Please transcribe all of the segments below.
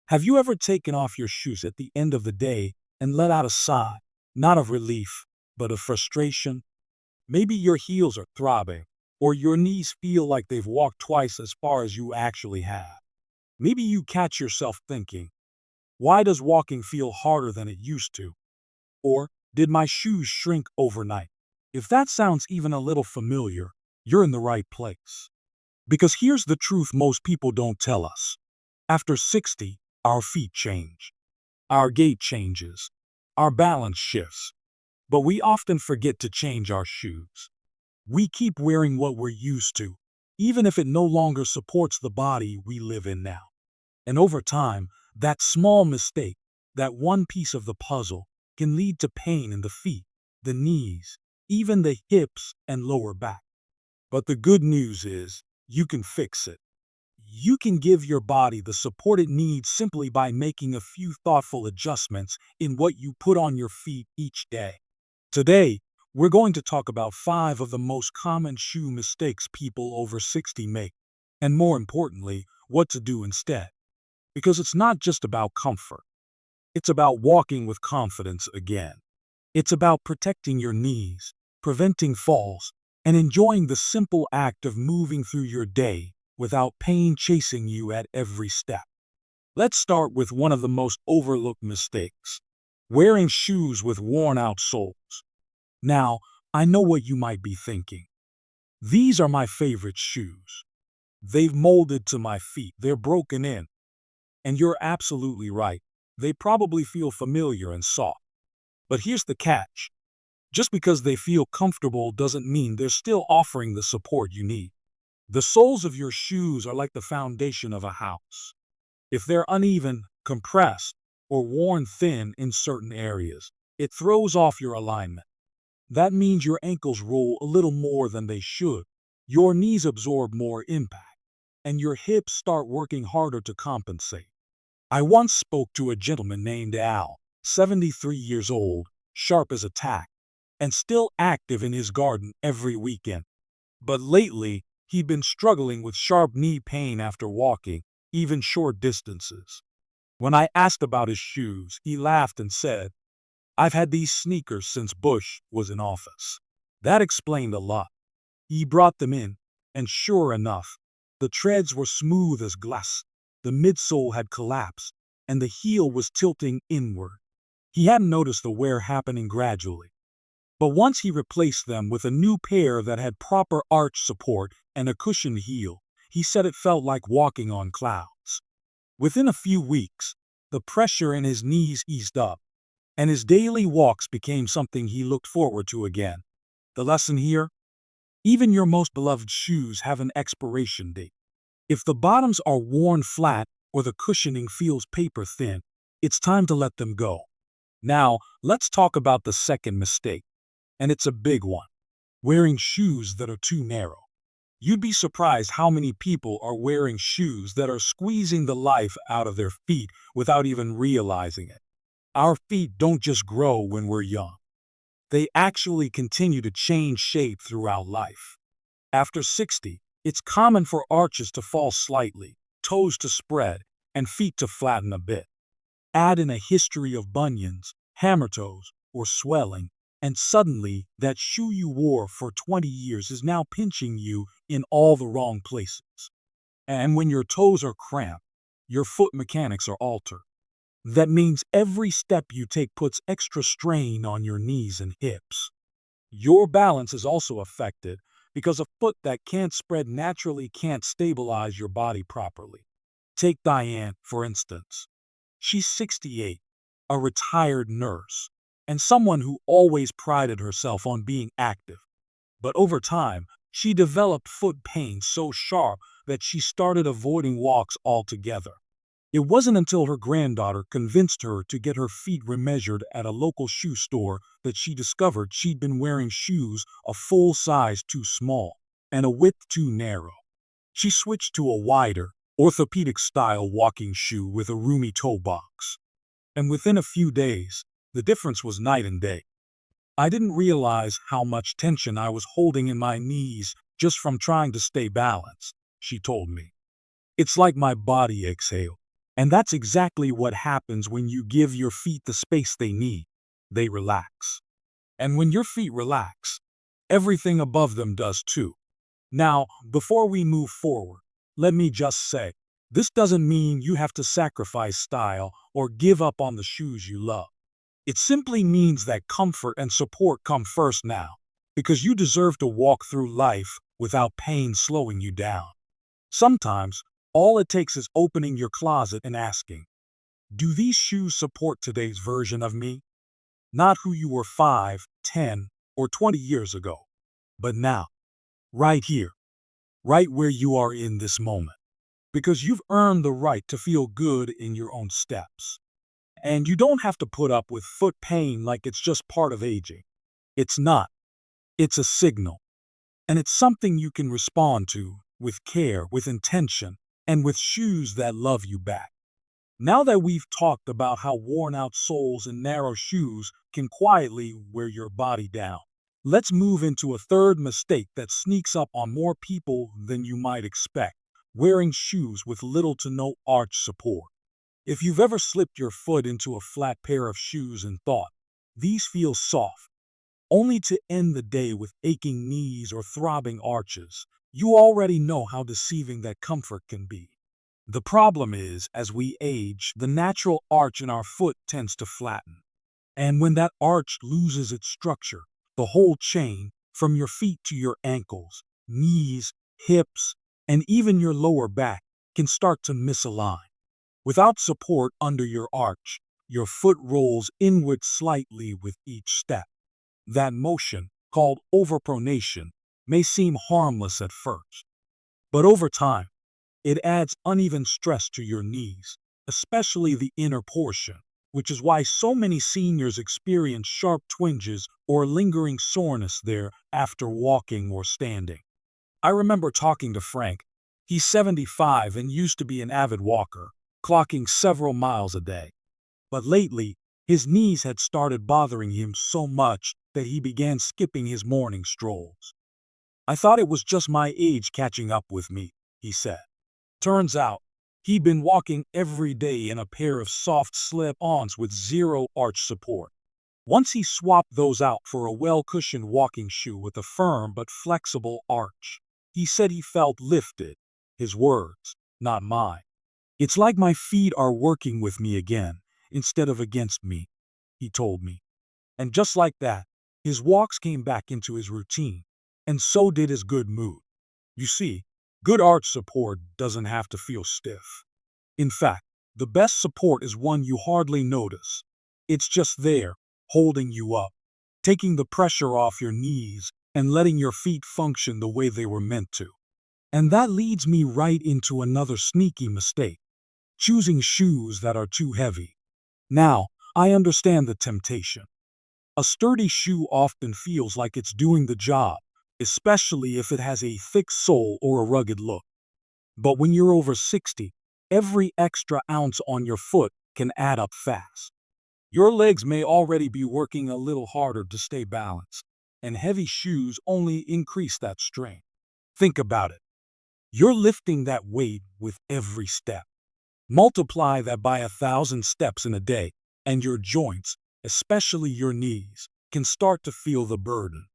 Have you ever taken off your shoes at the end of the day and let out a sigh, not of relief, but of frustration? Maybe your heels are throbbing, or your knees feel like they've walked twice as far as you actually have. Maybe you catch yourself thinking, why does walking feel harder than it used to? Or, did my shoes shrink overnight? If that sounds even a little familiar, you're in the right place. Because here's the truth most people don't tell us. After 60, our feet change. Our gait changes. Our balance shifts. But we often forget to change our shoes. We keep wearing what we're used to, even if it no longer supports the body we live in now. And over time, that small mistake, that one piece of the puzzle, can lead to pain in the feet, the knees, even the hips and lower back. But the good news is, you can fix it. You can give your body the support it needs simply by making a few thoughtful adjustments in what you put on your feet each day. Today, we're going to talk about 5 of the most common shoe mistakes people over 60 make, and more importantly, what to do instead. Because it's not just about comfort. It's about walking with confidence again. It's about protecting your knees, preventing falls, and enjoying the simple act of moving through your day without pain chasing you at every step. Let's start with one of the most overlooked mistakes: wearing shoes with worn-out soles. Now, I know what you might be thinking. These are my favorite shoes. They've molded to my feet, they're broken in. And you're absolutely right. They probably feel familiar and soft. But here's the catch. Just because they feel comfortable doesn't mean they're still offering the support you need. The soles of your shoes are like the foundation of a house. If they're uneven, compressed, or worn thin in certain areas, it throws off your alignment. That means your ankles roll a little more than they should, your knees absorb more impact, and your hips start working harder to compensate. I once spoke to a gentleman named Al, 73 years old, sharp as a tack, and still active in his garden every weekend. But lately, he'd been struggling with sharp knee pain after walking, even short distances. When I asked about his shoes, he laughed and said, "I've had these sneakers since Bush was in office." That explained a lot. He brought them in, and sure enough, the treads were smooth as glass, the midsole had collapsed, and the heel was tilting inward. He hadn't noticed the wear happening gradually. But once he replaced them with a new pair that had proper arch support and a cushioned heel, he said it felt like walking on clouds. Within a few weeks, the pressure in his knees eased up, and his daily walks became something he looked forward to again. The lesson here? Even your most beloved shoes have an expiration date. If the bottoms are worn flat or the cushioning feels paper thin, it's time to let them go. Now, let's talk about the second mistake, and it's a big one: wearing shoes that are too narrow. You'd be surprised how many people are wearing shoes that are squeezing the life out of their feet without even realizing it. Our feet don't just grow when we're young. They actually continue to change shape throughout life. After 60, it's common for arches to fall slightly, toes to spread, and feet to flatten a bit. Add in a history of bunions, hammer toes, or swelling, and suddenly that shoe you wore for 20 years is now pinching you in all the wrong places. And when your toes are cramped, your foot mechanics are altered. That means every step you take puts extra strain on your knees and hips. Your balance is also affected because a foot that can't spread naturally can't stabilize your body properly. Take Diane, for instance. She's 68, a retired nurse, and someone who always prided herself on being active. But over time, she developed foot pain so sharp that she started avoiding walks altogether. It wasn't until her granddaughter convinced her to get her feet remeasured at a local shoe store that she discovered she'd been wearing shoes a full size too small and a width too narrow. She switched to a wider, orthopedic-style walking shoe with a roomy toe box. And within a few days, the difference was night and day. I didn't realize how much tension I was holding in my knees just from trying to stay balanced, she told me. It's like my body exhaled, And that's exactly what happens when you give your feet the space they need. They relax. And when your feet relax, everything above them does too. Now, before we move forward, let me just say, this doesn't mean you have to sacrifice style or give up on the shoes you love. It simply means that comfort and support come first now, because you deserve to walk through life without pain slowing you down. Sometimes, all it takes is opening your closet and asking, do these shoes support today's version of me? Not who you were 5, 10, or 20 years ago, but now, right here, right where you are in this moment. Because you've earned the right to feel good in your own steps. And you don't have to put up with foot pain like it's just part of aging. It's not. It's a signal. And it's something you can respond to with care, with intention, and with shoes that love you back. Now that we've talked about how worn out soles and narrow shoes can quietly wear your body down, let's move into a third mistake that sneaks up on more people than you might expect: wearing shoes with little to no arch support. If you've ever slipped your foot into a flat pair of shoes and thought, these feel soft, only to end the day with aching knees or throbbing arches, you already know how deceiving that comfort can be. The problem is, as we age, the natural arch in our foot tends to flatten. And when that arch loses its structure, the whole chain, from your feet to your ankles, knees, hips, and even your lower back, can start to misalign. Without support under your arch, your foot rolls inward slightly with each step. That motion, called overpronation, may seem harmless at first, but over time, it adds uneven stress to your knees, especially the inner portion, which is why so many seniors experience sharp twinges or lingering soreness there after walking or standing. I remember talking to Frank. He's 75 and used to be an avid walker, clocking several miles a day. But lately, his knees had started bothering him so much that he began skipping his morning strolls. I thought it was just my age catching up with me, he said. Turns out, he'd been walking every day in a pair of soft slip-ons with zero arch support. Once he swapped those out for a well-cushioned walking shoe with a firm but flexible arch, he said he felt lifted. His words, not mine. It's like my feet are working with me again, instead of against me, he told me. And just like that, his walks came back into his routine, and so did his good mood. You see, good arch support doesn't have to feel stiff. In fact, the best support is one you hardly notice. It's just there, holding you up, taking the pressure off your knees and letting your feet function the way they were meant to. And that leads me right into another sneaky mistake: choosing shoes that are too heavy. Now, I understand the temptation. A sturdy shoe often feels like it's doing the job, especially if it has a thick sole or a rugged look. But when you're over 60, every extra ounce on your foot can add up fast. Your legs may already be working a little harder to stay balanced, and heavy shoes only increase that strain. Think about it. You're lifting that weight with every step. Multiply that by 1,000 steps in a day, and your joints, especially your knees, can start to feel the burden.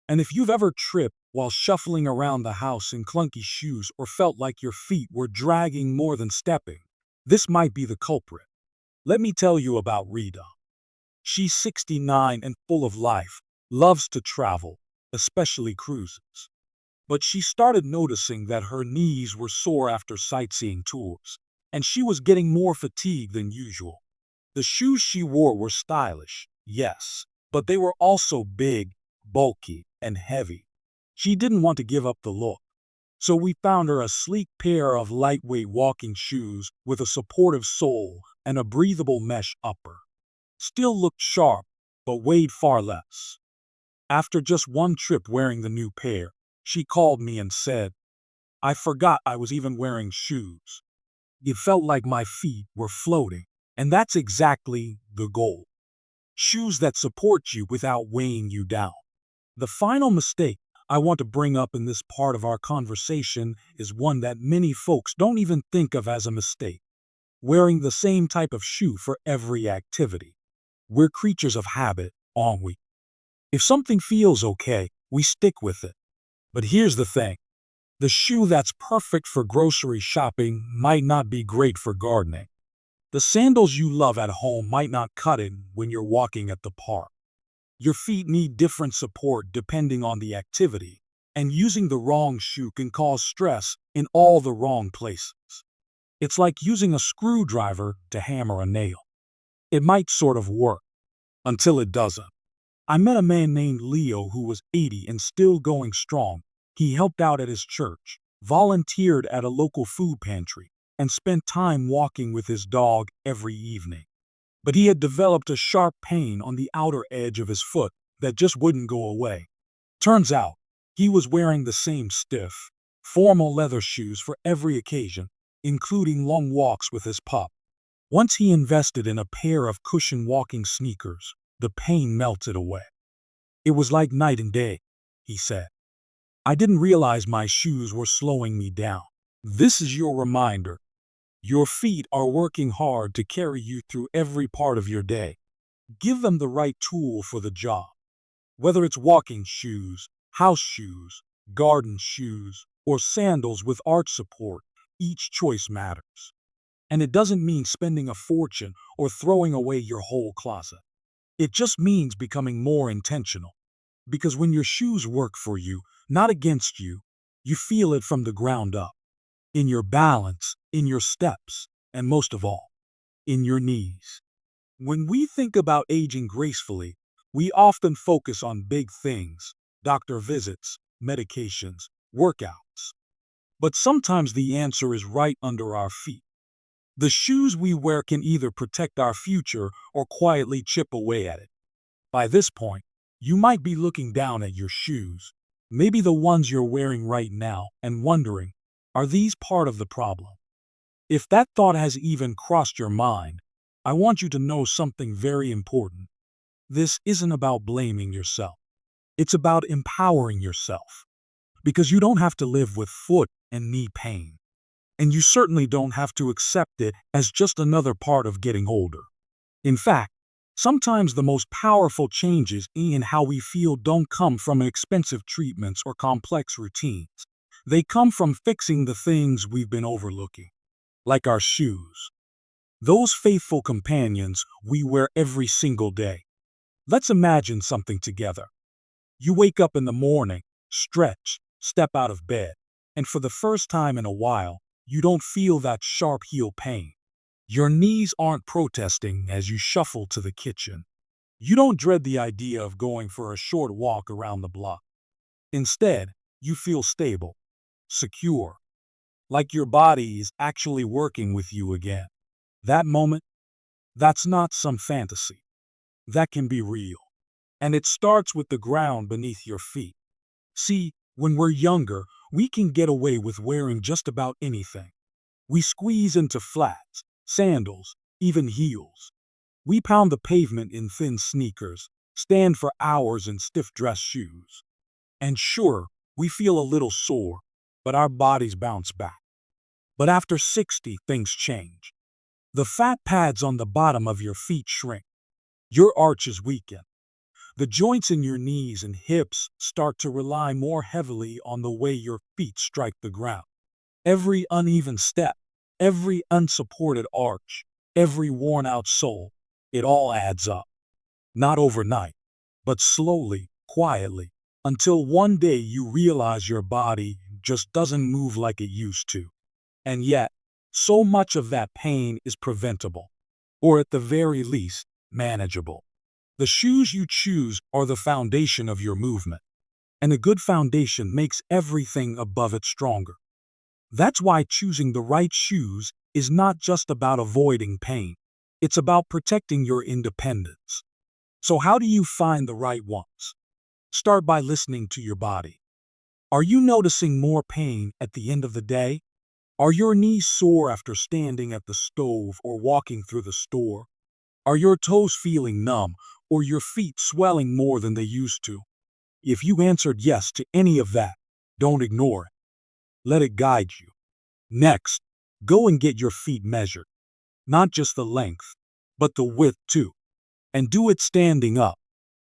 And if you've ever tripped while shuffling around the house in clunky shoes or felt like your feet were dragging more than stepping, this might be the culprit. Let me tell you about Rita. She's 69 and full of life, loves to travel, especially cruises. But she started noticing that her knees were sore after sightseeing tours, and she was getting more fatigued than usual. The shoes she wore were stylish, yes, but they were also big, bulky, and heavy. She didn't want to give up the look, so we found her a sleek pair of lightweight walking shoes with a supportive sole and a breathable mesh upper. Still looked sharp, but weighed far less. After just one trip wearing the new pair, she called me and said, "I forgot I was even wearing shoes. It felt like my feet were floating." And that's exactly the goal. Shoes that support you without weighing you down. The final mistake I want to bring up in this part of our conversation is one that many folks don't even think of as a mistake: wearing the same type of shoe for every activity. We're creatures of habit, aren't we? If something feels okay, we stick with it. But here's the thing. The shoe that's perfect for grocery shopping might not be great for gardening. The sandals you love at home might not cut it when you're walking at the park. Your feet need different support depending on the activity, and using the wrong shoe can cause stress in all the wrong places. It's like using a screwdriver to hammer a nail. It might sort of work, until it doesn't. I met a man named Leo who was 80 and still going strong. He helped out at his church, volunteered at a local food pantry, and spent time walking with his dog every evening. But he had developed a sharp pain on the outer edge of his foot that just wouldn't go away. Turns out, he was wearing the same stiff, formal leather shoes for every occasion, including long walks with his pup. Once he invested in a pair of cushioned walking sneakers, the pain melted away. It was like night and day, he said. I didn't realize my shoes were slowing me down. This is your reminder. Your feet are working hard to carry you through every part of your day. Give them the right tool for the job. Whether it's walking shoes, house shoes, garden shoes, or sandals with arch support, each choice matters. And it doesn't mean spending a fortune or throwing away your whole closet. It just means becoming more intentional. Because when your shoes work for you, not against you, you feel it from the ground up. In your balance, in your steps, and most of all, in your knees. When we think about aging gracefully, we often focus on big things, doctor visits, medications, workouts. But sometimes the answer is right under our feet. The shoes we wear can either protect our future or quietly chip away at it. By this point, you might be looking down at your shoes, maybe the ones you're wearing right now, and wondering, are these part of the problem? If that thought has even crossed your mind, I want you to know something very important. This isn't about blaming yourself. It's about empowering yourself. Because you don't have to live with foot and knee pain. And you certainly don't have to accept it as just another part of getting older. In fact, sometimes the most powerful changes in how we feel don't come from expensive treatments or complex routines. They come from fixing the things we've been overlooking, like our shoes. Those faithful companions we wear every single day. Let's imagine something together. You wake up in the morning, stretch, step out of bed, and for the first time in a while, you don't feel that sharp heel pain. Your knees aren't protesting as you shuffle to the kitchen. You don't dread the idea of going for a short walk around the block. Instead, you feel stable, secure, like your body is actually working with you again. That moment, that's not some fantasy. That can be real. And it starts with the ground beneath your feet. See, when we're younger, we can get away with wearing just about anything. We squeeze into flats, sandals, even heels. We pound the pavement in thin sneakers, stand for hours in stiff dress shoes. And sure, we feel a little sore, but our bodies bounce back. But after 60, things change. The fat pads on the bottom of your feet shrink. Your arches weaken. The joints in your knees and hips start to rely more heavily on the way your feet strike the ground. Every uneven step, every unsupported arch, every worn-out sole, it all adds up. Not overnight, but slowly, quietly, until one day you realize your body just doesn't move like it used to. And yet, so much of that pain is preventable, or at the very least, manageable. The shoes you choose are the foundation of your movement, and a good foundation makes everything above it stronger. That's why choosing the right shoes is not just about avoiding pain. It's about protecting your independence. So how do you find the right ones? Start by listening to your body. Are you noticing more pain at the end of the day? Are your knees sore after standing at the stove or walking through the store? Are your toes feeling numb or your feet swelling more than they used to? If you answered yes to any of that, don't ignore it. Let it guide you. Next, go and get your feet measured. not just the length, but the width too. And do it standing up,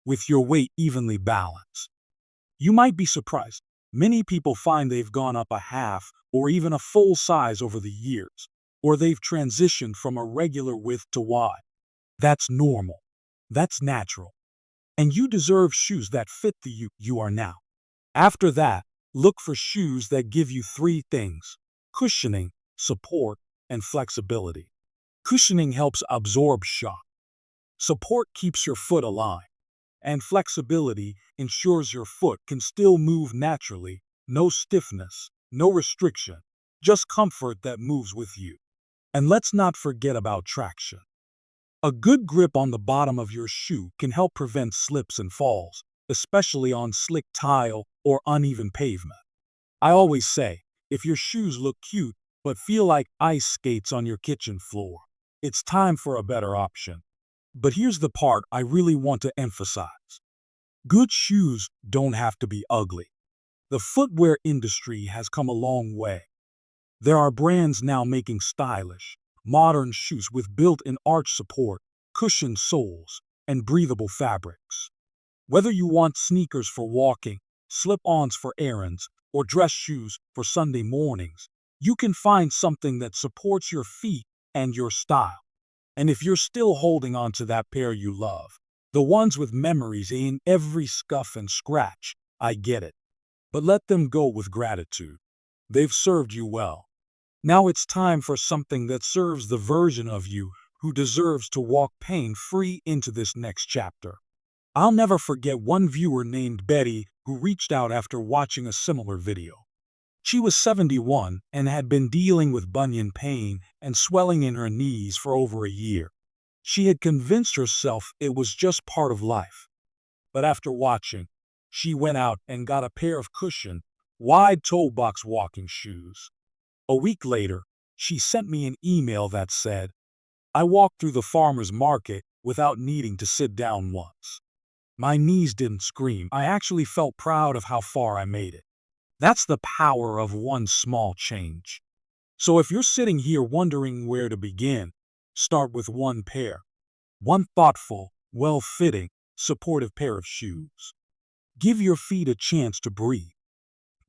with your weight evenly balanced. You might be surprised. Many people find they've gone up a half or even a full size over the years, or they've transitioned from a regular width to wide. That's normal. That's natural. And you deserve shoes that fit the you are now. After that, look for shoes that give you three things: cushioning, support, and flexibility. Cushioning helps absorb shock. Support keeps your foot aligned. And flexibility ensures your foot can still move naturally, no stiffness, no restriction, just comfort that moves with you. And let's not forget about traction. A good grip on the bottom of your shoe can help prevent slips and falls, especially on slick tile or uneven pavement. I always say, if your shoes look cute but feel like ice skates on your kitchen floor, it's time for a better option. But here's the part I really want to emphasize. Good shoes don't have to be ugly. The footwear industry has come a long way. There are brands now making stylish, modern shoes with built-in arch support, cushioned soles, and breathable fabrics. Whether you want sneakers for walking, slip-ons for errands, or dress shoes for Sunday mornings, you can find something that supports your feet and your style. And if you're still holding on to that pair you love, the ones with memories in every scuff and scratch, I get it. But let them go with gratitude. They've served you well. Now it's time for something that serves the version of you who deserves to walk pain-free into this next chapter. I'll never forget one viewer named Betty who reached out after watching a similar video. She was 71 and had been dealing with bunion pain and swelling in her knees for over a year. She had convinced herself it was just part of life. But after watching, she went out and got a pair of cushioned, wide-toe box walking shoes. A week later, she sent me an email that said, "I walked through the farmer's market without needing to sit down once. My knees didn't scream. I actually felt proud of how far I made it." That's the power of one small change. So if you're sitting here wondering where to begin, start with one pair. One thoughtful, well-fitting, supportive pair of shoes. Give your feet a chance to breathe.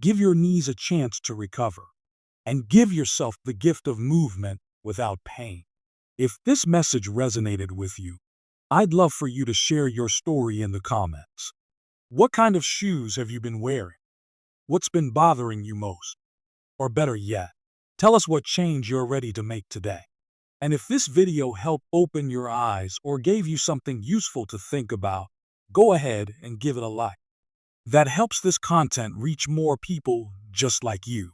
Give your knees a chance to recover. And give yourself the gift of movement without pain. If this message resonated with you, I'd love for you to share your story in the comments. What kind of shoes have you been wearing? What's been bothering you most? Or better yet, tell us what change you're ready to make today. And if this video helped open your eyes or gave you something useful to think about, go ahead and give it a like. That helps this content reach more people just like you.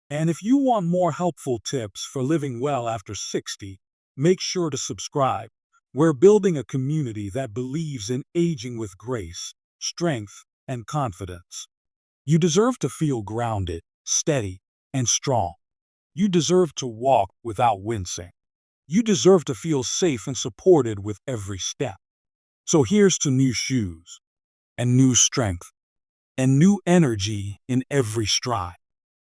And if you want more helpful tips for living well after 60, make sure to subscribe. We're building a community that believes in aging with grace, strength, and confidence. You deserve to feel grounded, steady, and strong. You deserve to walk without wincing. You deserve to feel safe and supported with every step. So here's to new shoes, and new strength, and new energy in every stride.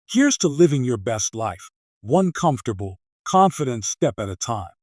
Here's to living your best life, one comfortable, confident step at a time.